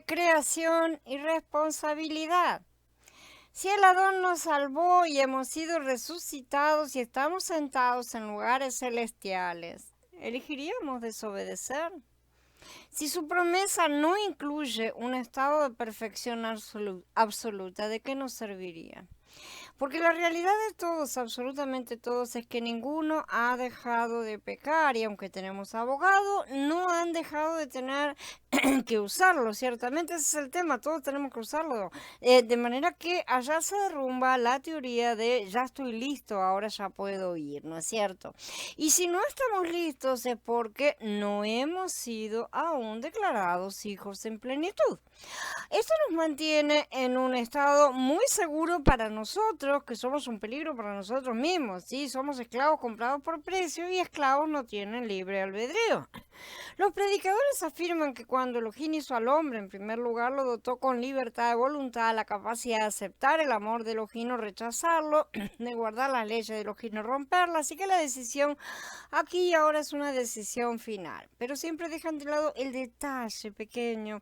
de creación y responsabilidad. Si el Adón nos salvó y hemos sido resucitados y estamos sentados en lugares celestiales, ¿elegiríamos desobedecer? Si su promesa no incluye un estado de perfección absoluta, ¿de qué nos serviría? Porque la realidad de todos, absolutamente todos, es que ninguno ha dejado de pecar y aunque tenemos abogado, no han dejado de tener que usarlo, ciertamente ese es el tema, todos tenemos que usarlo. De manera que allá se derrumba la teoría de ya estoy listo, ahora ya puedo ir, ¿no es cierto? Y si no estamos listos es porque no hemos sido aún declarados hijos en plenitud. Esto nos mantiene en un estado muy seguro para nosotros, que somos un peligro para nosotros mismos, ¿sí? Somos esclavos comprados por precio y esclavos no tienen libre albedrío. Los predicadores afirman que cuando Elohim hizo al hombre, en primer lugar lo dotó con libertad de voluntad, la capacidad de aceptar el amor de Elohim o rechazarlo, de guardar las leyes de Elohim o romperlas, así que la decisión aquí y ahora es una decisión final. Pero siempre dejan de lado el detalle pequeño,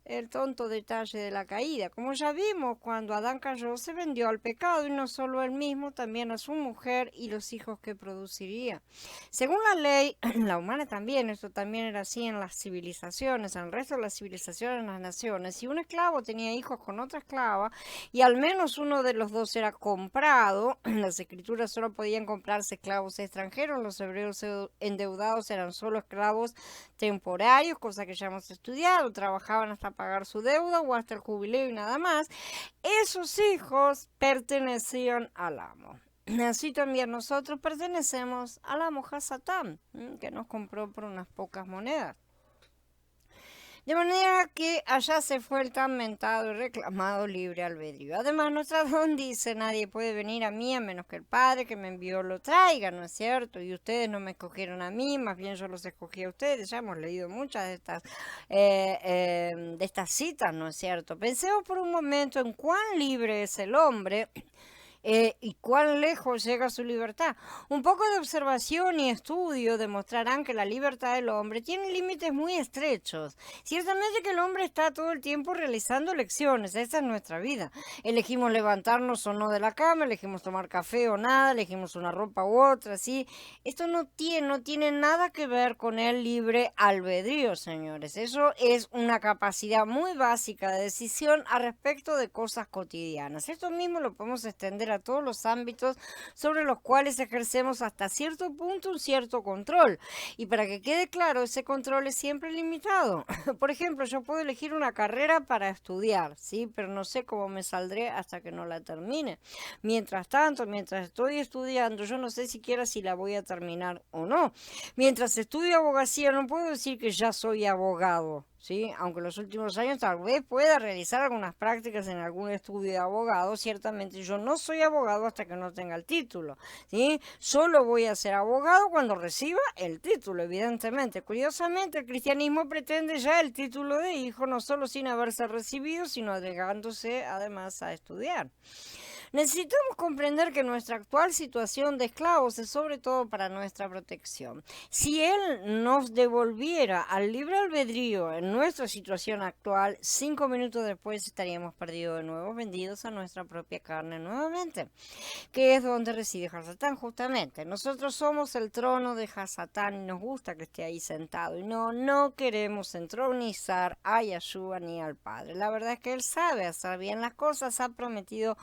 el tonto detalle de la caída. Como ya vimos, cuando Adán cayó, se vendió al pecado y no solo él mismo, también a su mujer y los hijos que produciría. Según la ley, la humana también, esto también era así en las civilizaciones, en el resto de las civilizaciones, en las naciones. Si un esclavo tenía hijos con otra esclava y al menos uno de los dos era comprado, en las escrituras solo podían comprarse esclavos extranjeros, los hebreos endeudados eran solo esclavos temporarios, cosa que ya hemos estudiado, trabajaban hasta pagar su deuda o hasta el jubileo y nada más. Esos hijos pertenecían al amo. Así también nosotros pertenecemos al amo Hasatán, que nos compró por unas pocas monedas. De manera que allá se fue el tan mentado y reclamado libre albedrío. Además, nuestra don dice, nadie puede venir a mí a menos que el Padre que me envió lo traiga, ¿no es cierto? Y ustedes no me escogieron a mí, más bien yo los escogí a ustedes. Ya hemos leído muchas de estas citas, ¿no es cierto? Pensemos por un momento en cuán libre es el hombre y cuán lejos llega su libertad. Un poco de observación y estudio demostrarán que la libertad del hombre tiene límites muy estrechos. Ciertamente que el hombre está todo el tiempo realizando elecciones, esa es nuestra vida. Elegimos levantarnos o no de la cama, elegimos tomar café o nada, elegimos una ropa u otra, ¿sí? Esto no tiene nada que ver con el libre albedrío, señores. Eso es una capacidad muy básica de decisión a respecto de cosas cotidianas. Esto mismo lo podemos extender a todos los ámbitos sobre los cuales ejercemos hasta cierto punto un cierto control. Y para que quede claro, ese control es siempre limitado. Por ejemplo, yo puedo elegir una carrera para estudiar, ¿sí? Pero no sé cómo me saldré hasta que no la termine. Mientras tanto, mientras estoy estudiando, yo no sé siquiera si la voy a terminar o no. Mientras estudio abogacía, no puedo decir que ya soy abogado, ¿sí? Aunque en los últimos años tal vez pueda realizar algunas prácticas en algún estudio de abogado, ciertamente yo no soy abogado hasta que no tenga el título, ¿sí? Solo voy a ser abogado cuando reciba el título, evidentemente. Curiosamente, el cristianismo pretende ya el título de hijo, no solo sin haberse recibido, sino agregándose además a estudiar. Necesitamos comprender que nuestra actual situación de esclavos es sobre todo para nuestra protección. Si Él nos devolviera al libre albedrío en nuestra situación actual, 5 minutos después estaríamos perdidos de nuevo, vendidos a nuestra propia carne nuevamente, que es donde reside Hasatán justamente. Nosotros somos el trono de Hasatán y nos gusta que esté ahí sentado. Y no queremos entronizar a Yahshua ni al Padre. La verdad es que Él sabe hacer bien las cosas, ha prometido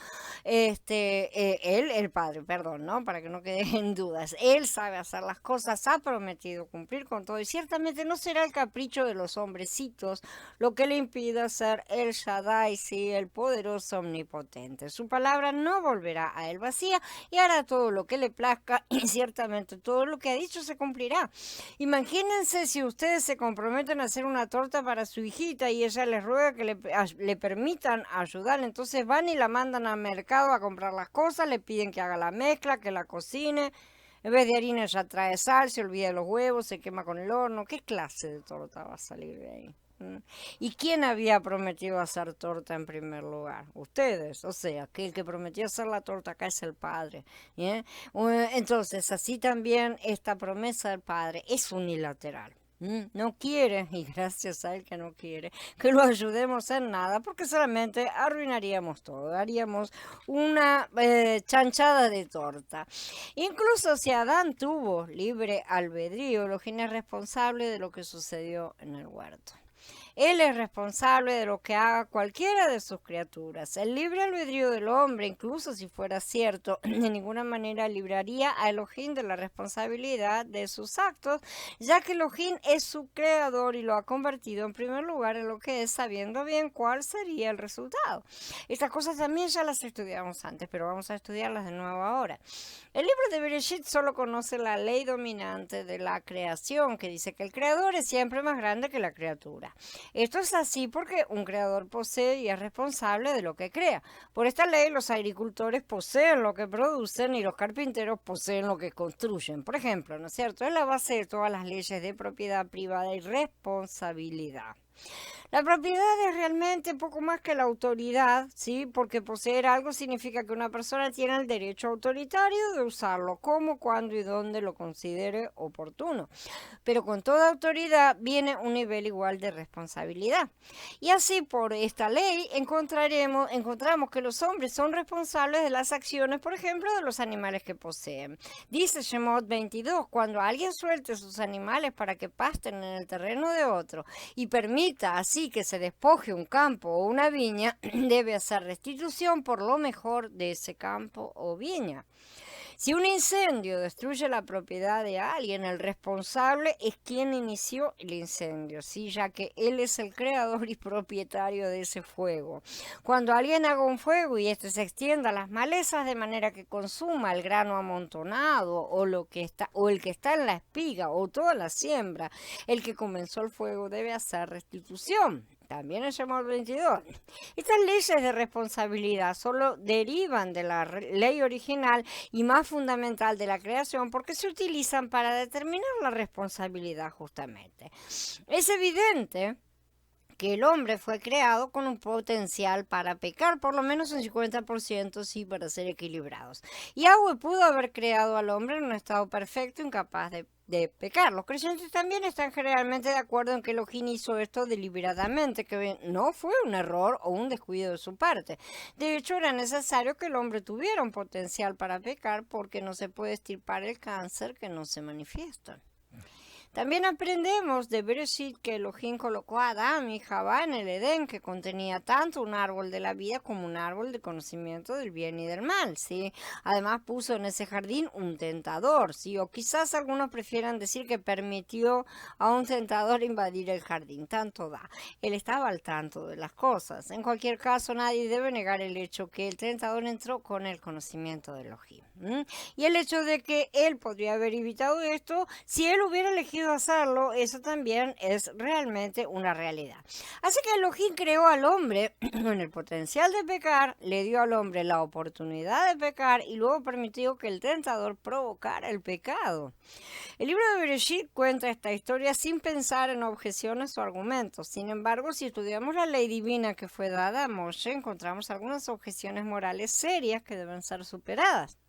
él, el Padre, perdón, ¿no? Para que no quede en dudas. Él sabe hacer las cosas, ha prometido cumplir con todo y ciertamente no será el capricho de los hombrecitos lo que le impida ser el Shaddai, sí, el poderoso omnipotente. Su palabra no volverá a él vacía y hará todo lo que le plazca y ciertamente todo lo que ha dicho se cumplirá. Imagínense si ustedes se comprometen a hacer una torta para su hijita y ella les ruega que le permitan ayudar, entonces van y la mandan al mercado a comprar las cosas, le piden que haga la mezcla, que la cocine. En vez de harina ya trae sal, se olvida de los huevos, se quema con el horno. ¿Qué clase de torta va a salir de ahí? ¿Y quién había prometido hacer torta en primer lugar? Ustedes, o sea, que el que prometió hacer la torta acá es el Padre. ¿Eh? Entonces, así también esta promesa del Padre es unilateral. No quiere, y gracias a él que no quiere, que lo ayudemos en nada, porque solamente arruinaríamos todo, haríamos una chanchada de torta. Incluso si Adán tuvo libre albedrío, Elohim es responsable de lo que sucedió en el huerto. Él es responsable de lo que haga cualquiera de sus criaturas. El libre albedrío del hombre, incluso si fuera cierto, de ninguna manera libraría a Elohim de la responsabilidad de sus actos, ya que Elohim es su creador y lo ha convertido en primer lugar en lo que es, sabiendo bien cuál sería el resultado. Estas cosas también ya las estudiamos antes, pero vamos a estudiarlas de nuevo ahora. El libro de Bereshit solo conoce la ley dominante de la creación, que dice que el creador es siempre más grande que la criatura. Esto es así porque un creador posee y es responsable de lo que crea. Por esta ley, los agricultores poseen lo que producen y los carpinteros poseen lo que construyen. Por ejemplo, ¿no es cierto? Es la base de todas las leyes de propiedad privada y responsabilidad. La propiedad es realmente poco más que la autoridad, ¿sí? Porque poseer algo significa que una persona tiene el derecho autoritario de usarlo como, cuando y donde lo considere oportuno. Pero con toda autoridad viene un nivel igual de responsabilidad. Y así, por esta ley, encontramos que los hombres son responsables de las acciones, por ejemplo, de los animales que poseen. Dice Shemot 22, cuando alguien suelte sus animales para que pasten en el terreno de otro y permita así que se despoje un campo o una viña, debe hacer restitución por lo mejor de ese campo o viña. Si un incendio destruye la propiedad de alguien, el responsable es quien inició el incendio, ¿sí? Ya que él es el creador y propietario de ese fuego. Cuando alguien haga un fuego y este se extienda a las malezas de manera que consuma el grano amontonado o el que está en la espiga o toda la siembra, el que comenzó el fuego debe hacer restitución. También el Shemot 22. Estas leyes de responsabilidad solo derivan de la ley original y más fundamental de la creación porque se utilizan para determinar la responsabilidad justamente. Es evidente que el hombre fue creado con un potencial para pecar, por lo menos un 50%, sí, para ser equilibrados. Yahweh pudo haber creado al hombre en un estado perfecto, incapaz de pecar. Los creyentes también están generalmente de acuerdo en que Elohim hizo esto deliberadamente, que no fue un error o un descuido de su parte. De hecho, era necesario que el hombre tuviera un potencial para pecar porque no se puede extirpar el cáncer que no se manifiesta. También aprendemos de Bereshit que Elohim colocó a Adán y Javá en el Edén, que contenía tanto un árbol de la vida como un árbol de conocimiento del bien y del mal, ¿sí? Además puso en ese jardín un tentador, ¿sí? O quizás algunos prefieran decir que permitió a un tentador invadir el jardín, tanto da. Él estaba al tanto de las cosas. En cualquier caso, nadie debe negar el hecho que el tentador entró con el conocimiento de Elohim. Y el hecho de que él podría haber evitado esto, si él hubiera elegido hacerlo, eso también es realmente una realidad. Así que Elohim creó al hombre con el potencial de pecar, le dio al hombre la oportunidad de pecar y luego permitió que el tentador provocara el pecado. El libro de Bereshit cuenta esta historia sin pensar en objeciones o argumentos. Sin embargo, si estudiamos la ley divina que fue dada a Moshe, encontramos algunas objeciones morales serias que deben ser superadas.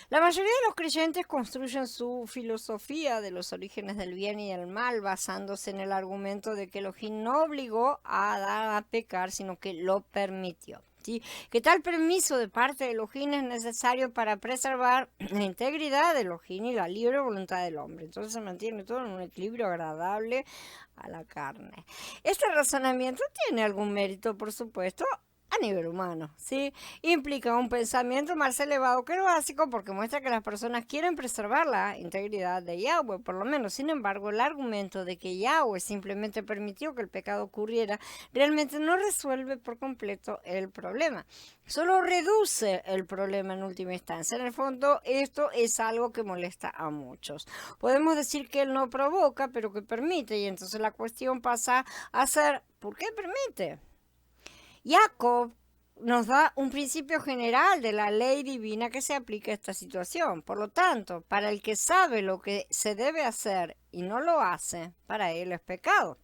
La mayoría de los creyentes construyen su filosofía de los orígenes del bien y del mal basándose en el argumento de que Elohim no obligó a Adán a pecar, sino que lo permitió. ¿Sí? Que tal permiso de parte de Elohim es necesario para preservar la integridad de Elohim y la libre voluntad del hombre. Entonces se mantiene todo en un equilibrio agradable a la carne. Este razonamiento tiene algún mérito, por supuesto, a nivel humano, ¿sí? Implica un pensamiento más elevado que lo básico porque muestra que las personas quieren preservar la integridad de Yahweh, por lo menos. Sin embargo, el argumento de que Yahweh simplemente permitió que el pecado ocurriera realmente no resuelve por completo el problema. Solo reduce el problema en última instancia. En el fondo, esto es algo que molesta a muchos. Podemos decir que él no provoca, pero que permite, y entonces la cuestión pasa a ser, ¿por qué permite? Jacob nos da un principio general de la ley divina que se aplica a esta situación. Por lo tanto, para el que sabe lo que se debe hacer y no lo hace, para él es pecado.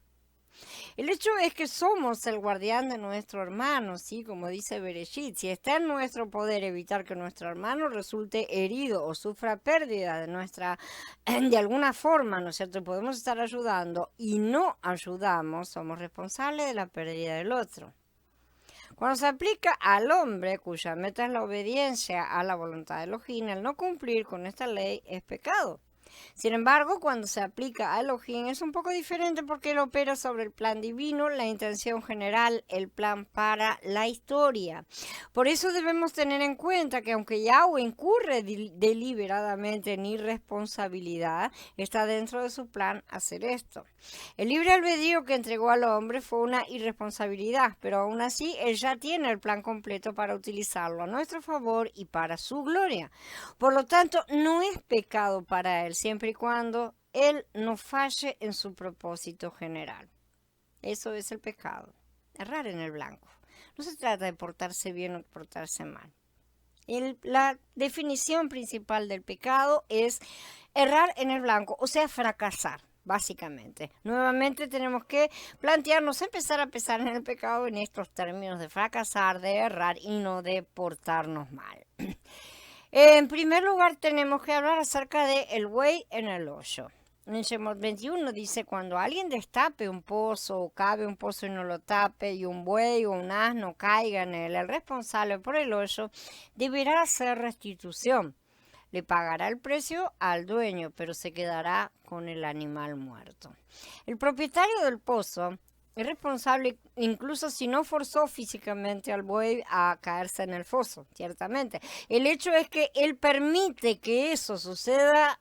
El hecho es que somos el guardián de nuestro hermano, ¿sí? Como dice Bereshit, si está en nuestro poder evitar que nuestro hermano resulte herido o sufra pérdida de alguna forma, ¿no es cierto? Podemos estar ayudando y no ayudamos, somos responsables de la pérdida del otro. Cuando se aplica al hombre, cuya meta es la obediencia a la voluntad de Elohim, el no cumplir con esta ley es pecado. Sin embargo, cuando se aplica a Elohim es un poco diferente porque él opera sobre el plan divino, la intención general, el plan para la historia. Por eso debemos tener en cuenta que aunque Yahweh incurre deliberadamente en irresponsabilidad, está dentro de su plan hacer esto. El libre albedrío que entregó al hombre fue una irresponsabilidad, pero aún así él ya tiene el plan completo para utilizarlo a nuestro favor y para su gloria. Por lo tanto, no es pecado para él, siempre y cuando él no falle en su propósito general. Eso es el pecado, errar en el blanco. No se trata de portarse bien o portarse mal. La definición principal del pecado es errar en el blanco, o sea, fracasar. Básicamente, nuevamente tenemos que plantearnos, empezar a pensar en el pecado en estos términos de fracasar, de errar y no de portarnos mal. En primer lugar, tenemos que hablar acerca de el buey en el hoyo. En Shemot 21 dice, cuando alguien destape un pozo o cabe un pozo y no lo tape y un buey o un asno caiga en él, el responsable por el hoyo deberá hacer restitución. Le pagará el precio al dueño, pero se quedará con el animal muerto. El propietario del pozo es responsable incluso si no forzó físicamente al buey a caerse en el foso, ciertamente. El hecho es que él permite que eso suceda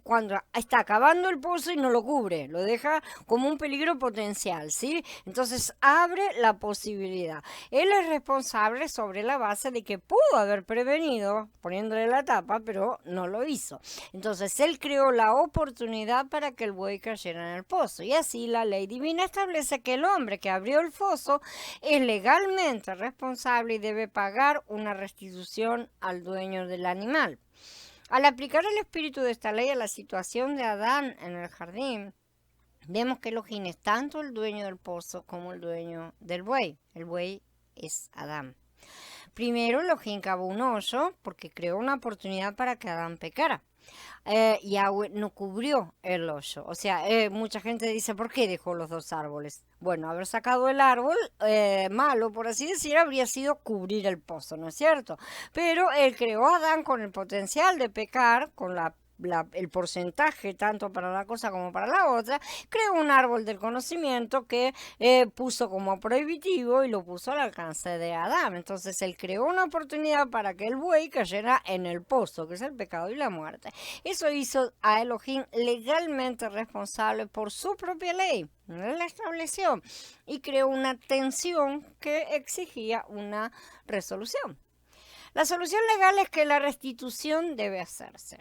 cuando está acabando el pozo y no lo cubre, lo deja como un peligro potencial, ¿sí? Entonces abre la posibilidad. Él es responsable sobre la base de que pudo haber prevenido poniéndole la tapa, pero no lo hizo. Entonces él creó la oportunidad para que el buey cayera en el pozo y así la ley divina establece que el hombre que abrió el foso es legalmente responsable y debe pagar una restitución al dueño del animal. Al aplicar el espíritu de esta ley a la situación de Adán en el jardín, vemos que Elohim es tanto el dueño del pozo como el dueño del buey. El buey es Adán. Primero, Elohim cavó un hoyo porque creó una oportunidad para que Adán pecara. Yahweh no cubrió el hoyo. O sea, mucha gente dice, ¿por qué dejó los dos árboles? Bueno, haber sacado el árbol malo, por así decir, habría sido cubrir el pozo, ¿no es cierto? Pero él creó a Adán con el potencial de pecar, con el porcentaje tanto para una cosa como para la otra, creó un árbol del conocimiento que puso como prohibitivo y lo puso al alcance de Adán. Entonces él creó una oportunidad para que el buey cayera en el pozo, que es el pecado y la muerte. Eso hizo a Elohim legalmente responsable por su propia ley. Él la estableció y creó una tensión que exigía una resolución. La solución legal es que la restitución debe hacerse.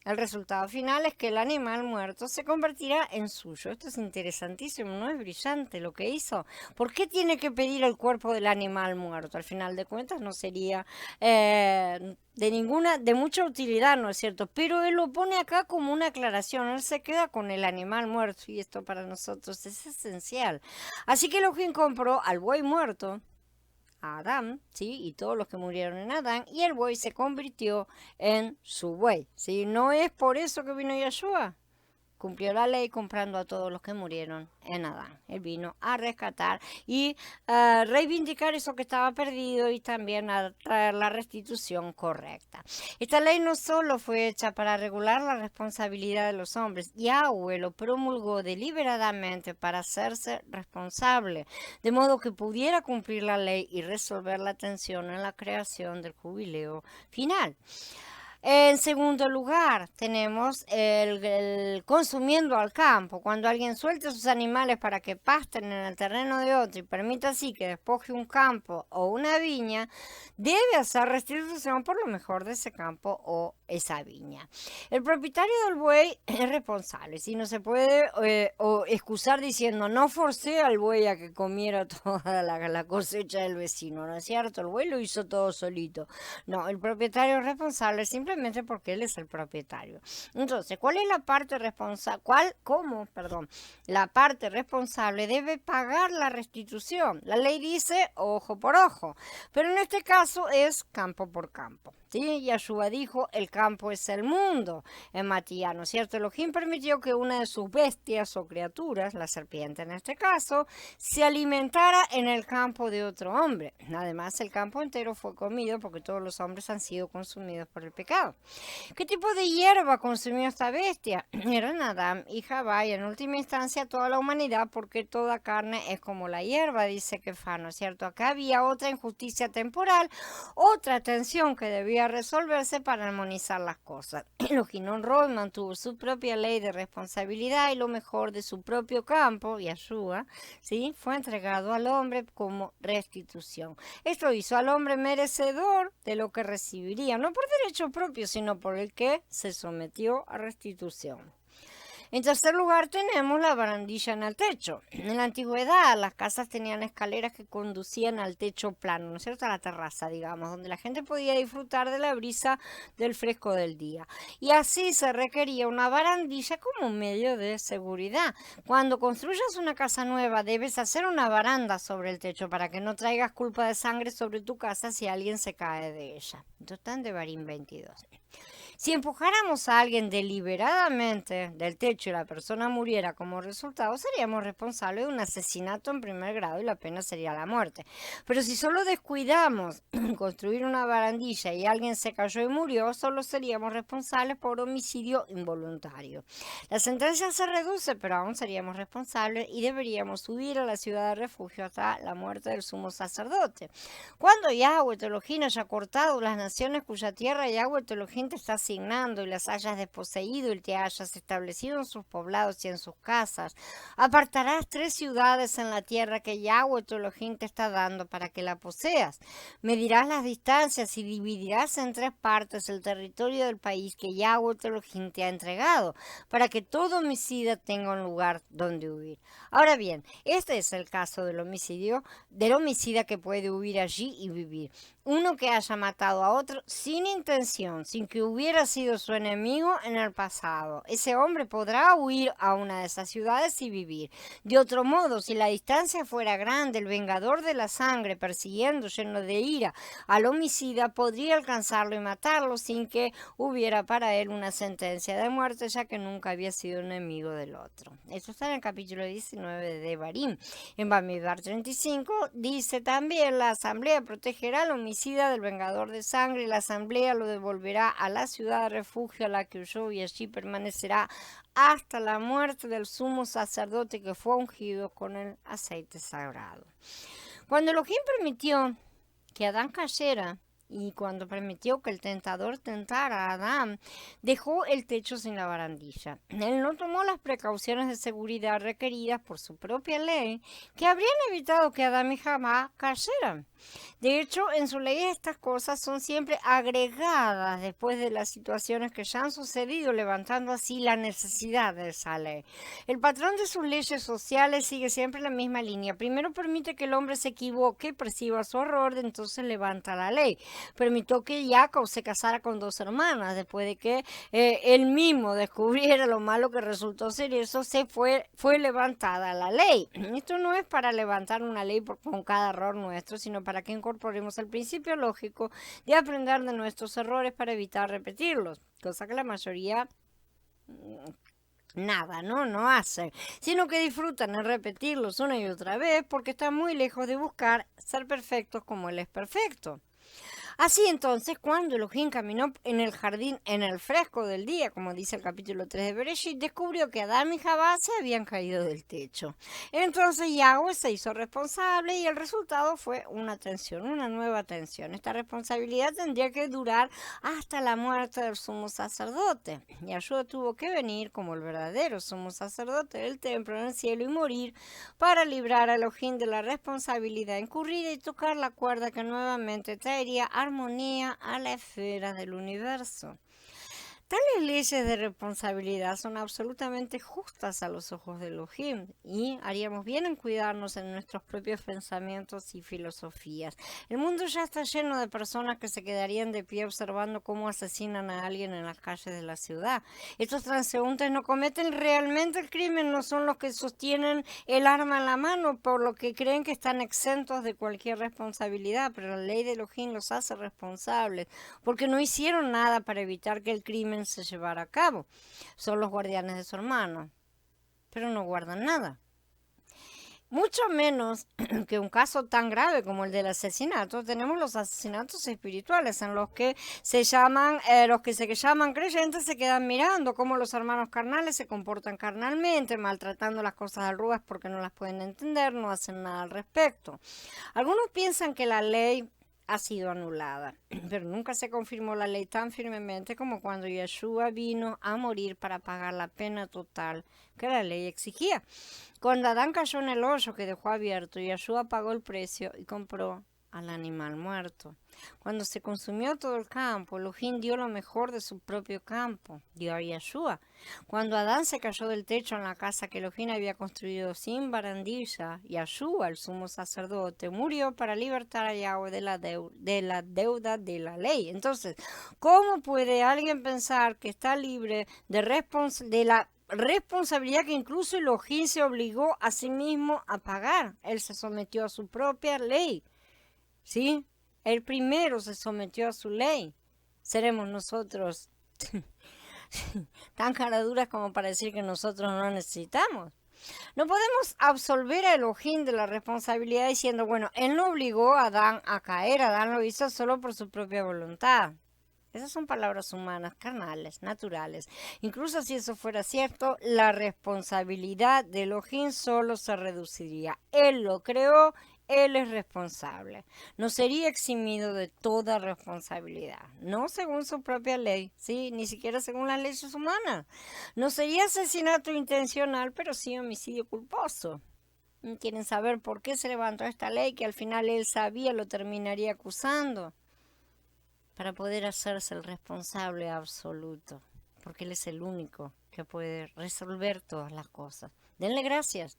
El resultado final es que el animal muerto se convertirá en suyo. Esto es interesantísimo, ¿no? Es brillante lo que hizo. ¿Por qué tiene que pedir el cuerpo del animal muerto? Al final de cuentas no sería de mucha utilidad, ¿no es cierto? Pero él lo pone acá como una aclaración. Él se queda con el animal muerto y esto para nosotros es esencial. Así que Elohim compró al buey muerto, a Adán, ¿sí? Y todos los que murieron en Adán, y el buey se convirtió en su buey, ¿sí? No es por eso que vino Yeshua. Cumplió la ley comprando a todos los que murieron en Adán. Él vino a rescatar y reivindicar eso que estaba perdido y también a traer la restitución correcta. Esta ley no solo fue hecha para regular la responsabilidad de los hombres, Yahweh lo promulgó deliberadamente para hacerse responsable, de modo que pudiera cumplir la ley y resolver la tensión en la creación del jubileo final. En segundo lugar, tenemos el consumiendo al campo. Cuando alguien suelte sus animales para que pasten en el terreno de otro y permita así que despoje un campo o una viña, debe hacer restitución por lo mejor de ese campo o esa viña. El propietario del buey es responsable, si no se puede o excusar diciendo no forcé al buey a que comiera toda la cosecha del vecino, ¿no es cierto? El buey lo hizo todo solito. No, el propietario es responsable simplemente porque él es el propietario. Entonces, ¿cuál es la parte responsable? La parte responsable debe pagar la restitución. La ley dice ojo por ojo, pero en este caso es campo por campo. ¿Sí? Yahshua dijo, el campo es el mundo en Matías, ¿no es cierto? Elohim permitió que una de sus bestias o criaturas, la serpiente en este caso, se alimentara en el campo de otro hombre. Además, el campo entero fue comido porque todos los hombres han sido consumidos por el pecado. ¿Qué tipo de hierba consumió esta bestia? Eran Adán y Jabá y en última instancia toda la humanidad porque toda carne es como la hierba, dice Kefá, ¿no es cierto? Acá había otra injusticia temporal, otra tensión que debía resolverse para armonizar las cosas. Elohim honró y mantuvo su propia ley de responsabilidad y lo mejor de su propio campo, Yahshua, ¿sí? Fue entregado al hombre como restitución. Esto hizo al hombre merecedor de lo que recibiría, no por derecho propio, sino por el que se sometió a restitución. En tercer lugar tenemos la barandilla en el techo. En la antigüedad las casas tenían escaleras que conducían al techo plano, ¿no es cierto? A la terraza, digamos, donde la gente podía disfrutar de la brisa del fresco del día. Y así se requería una barandilla como medio de seguridad. Cuando construyas una casa nueva debes hacer una baranda sobre el techo para que no traigas culpa de sangre sobre tu casa si alguien se cae de ella. Esto está en Devarim 22. Si empujáramos a alguien deliberadamente del techo y la persona muriera como resultado, seríamos responsables de un asesinato en primer grado y la pena sería la muerte. Pero si solo descuidamos construir una barandilla y alguien se cayó y murió, solo seríamos responsables por homicidio involuntario. La sentencia se reduce, pero aún seríamos responsables y deberíamos huir a la ciudad de refugio hasta la muerte del sumo sacerdote. Cuando Yahweh tu Elohim haya cortado las naciones cuya tierra Yahweh tu Elohim te está asignando y las hayas desposeído y te hayas establecido en sus poblados y en sus casas, apartarás 3 ciudades en la tierra que Yahweh tu Elohim te está dando para que la poseas. Medirás las distancias y dividirás en 3 partes el territorio del país que Yahweh tu Elohim te ha entregado, para que todo homicida tenga un lugar donde huir. Ahora bien, este es el caso del homicida que puede huir allí y vivir. Uno que haya matado a otro sin intención, sin que hubiera sido su enemigo en el pasado. Ese hombre podrá huir a una de esas ciudades y vivir. De otro modo, si la distancia fuera grande, el vengador de la sangre, persiguiendo lleno de ira al homicida, podría alcanzarlo y matarlo sin que hubiera para él una sentencia de muerte, ya que nunca había sido enemigo del otro. Esto está en el capítulo 19 de Devarim. En Bamidbar 35 dice también, la asamblea protegerá al homicida del vengador de sangre y la asamblea lo devolverá a la ciudad de refugio a la que huyó y allí permanecerá hasta la muerte del sumo sacerdote que fue ungido con el aceite sagrado. Cuando Elohim permitió que Adán cayera, y cuando permitió que el tentador tentara a Adán, dejó el techo sin la barandilla. Él no tomó las precauciones de seguridad requeridas por su propia ley, que habrían evitado que Adán y Jabá cayeran. De hecho, en su ley estas cosas son siempre agregadas después de las situaciones que ya han sucedido, levantando así la necesidad de esa ley. El patrón de sus leyes sociales sigue siempre la misma línea. Primero permite que el hombre se equivoque, perciba su error, entonces levanta la ley. Permitió que Jacob se casara con 2 hermanas, después de que él mismo descubriera lo malo que resultó ser eso, fue levantada la ley. Esto no es para levantar una ley con cada error nuestro, sino para que incorporemos el principio lógico de aprender de nuestros errores para evitar repetirlos, cosa que la mayoría no hacen, sino que disfrutan en repetirlos una y otra vez porque están muy lejos de buscar ser perfectos como Él es perfecto. Así entonces, cuando Elohim caminó en el jardín en el fresco del día, como dice el capítulo 3 de Bereshit, descubrió que Adán y Jabá se habían caído del techo. Entonces Yahweh se hizo responsable y el resultado fue una nueva tensión. Esta responsabilidad tendría que durar hasta la muerte del sumo sacerdote. Yahshua tuvo que venir como el verdadero sumo sacerdote del templo en el cielo y morir para librar a Elohim de la responsabilidad incurrida y tocar la cuerda que nuevamente traería armonía a la esfera del universo. Tales leyes de responsabilidad son absolutamente justas a los ojos de Elohim y haríamos bien en cuidarnos en nuestros propios pensamientos y filosofías. El mundo ya está lleno de personas que se quedarían de pie observando cómo asesinan a alguien en las calles de la ciudad. Estos transeúntes no cometen realmente el crimen, no son los que sostienen el arma en la mano, por lo que creen que están exentos de cualquier responsabilidad, pero la ley de Elohim los hace responsables, porque no hicieron nada para evitar que el crimen se llevara a cabo. Son los guardianes de su hermano, pero no guardan nada. Mucho menos que un caso tan grave como el del asesinato, tenemos los asesinatos espirituales en los que los que se llaman creyentes se quedan mirando cómo los hermanos carnales se comportan carnalmente, maltratando las cosas al revés porque no las pueden entender, no hacen nada al respecto. Algunos piensan que la ley ha sido anulada, pero nunca se confirmó la ley tan firmemente como cuando Yeshua vino a morir para pagar la pena total que la ley exigía. Cuando Adán cayó en el hoyo que dejó abierto, Yeshua pagó el precio y compró al animal muerto. Cuando se consumió todo el campo, Elohim dio lo mejor de su propio campo, dio a Yeshua. Cuando Adán se cayó del techo en la casa que Elohim había construido sin barandilla, Yeshua, el sumo sacerdote, murió para libertar a Yahweh de la deuda de la ley. Entonces, ¿cómo puede alguien pensar que está libre de la responsabilidad que incluso Elohim se obligó a sí mismo a pagar? Él se sometió a su propia ley, ¿sí? Él primero se sometió a su ley. ¿Seremos nosotros tan caraduras como para decir que nosotros no necesitamos? No podemos absolver a Elohim de la responsabilidad diciendo, bueno, él no obligó a Adán a caer, Adán lo hizo solo por su propia voluntad. Esas son palabras humanas, carnales, naturales. Incluso si eso fuera cierto, la responsabilidad de Elohim solo se reduciría. Él lo creó, él es responsable. No sería eximido de toda responsabilidad, no según su propia ley, ¿sí? Ni siquiera según las leyes humanas. No sería asesinato intencional, pero sí homicidio culposo. ¿Quieren saber por qué se levantó esta ley que al final él sabía lo terminaría acusando? Para poder hacerse el responsable absoluto, porque Él es el único que puede resolver todas las cosas. Denle gracias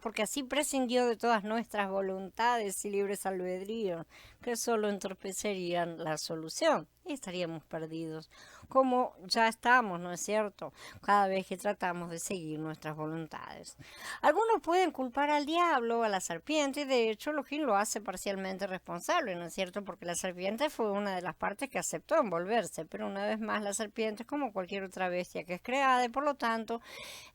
porque así prescindió de todas nuestras voluntades y libres albedrío, que solo entorpecerían la solución y estaríamos perdidos, como ya estamos, ¿no es cierto?, cada vez que tratamos de seguir nuestras voluntades. Algunos pueden culpar al diablo, a la serpiente, y de hecho Elohim lo hace parcialmente responsable, ¿no es cierto?, porque la serpiente fue una de las partes que aceptó envolverse, pero una vez más la serpiente es como cualquier otra bestia que es creada y por lo tanto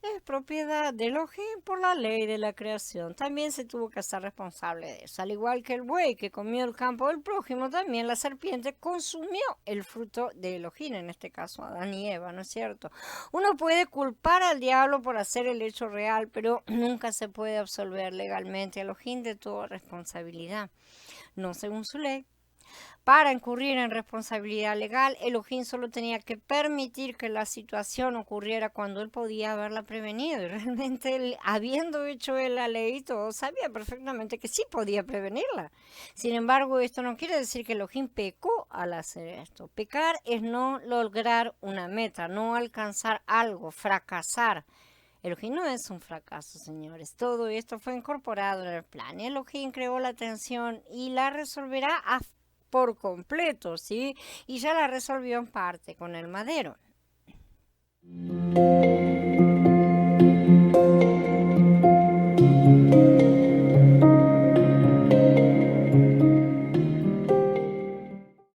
es propiedad de Elohim por la ley de la creación. También se tuvo que hacer responsable de eso. Al igual que el buey que comió el campo del prójimo, también la serpiente consumió el fruto de Elohim, en este caso Adán y Eva, ¿no es cierto? Uno puede culpar al diablo por hacer el hecho real, pero nunca se puede absolver legalmente a Elohim de toda responsabilidad, no según su ley. Para incurrir en responsabilidad legal, Elohim solo tenía que permitir que la situación ocurriera cuando él podía haberla prevenido. Y realmente, él, habiendo hecho él la ley y todo, sabía perfectamente que sí podía prevenirla. Sin embargo, esto no quiere decir que Elohim pecó al hacer esto. Pecar es no lograr una meta, no alcanzar algo, fracasar. Elohim no es un fracaso, señores. Todo esto fue incorporado en el plan. Elohim creó la tensión y la resolverá por completo, ¿sí? Y ya la resolvió en parte con el madero.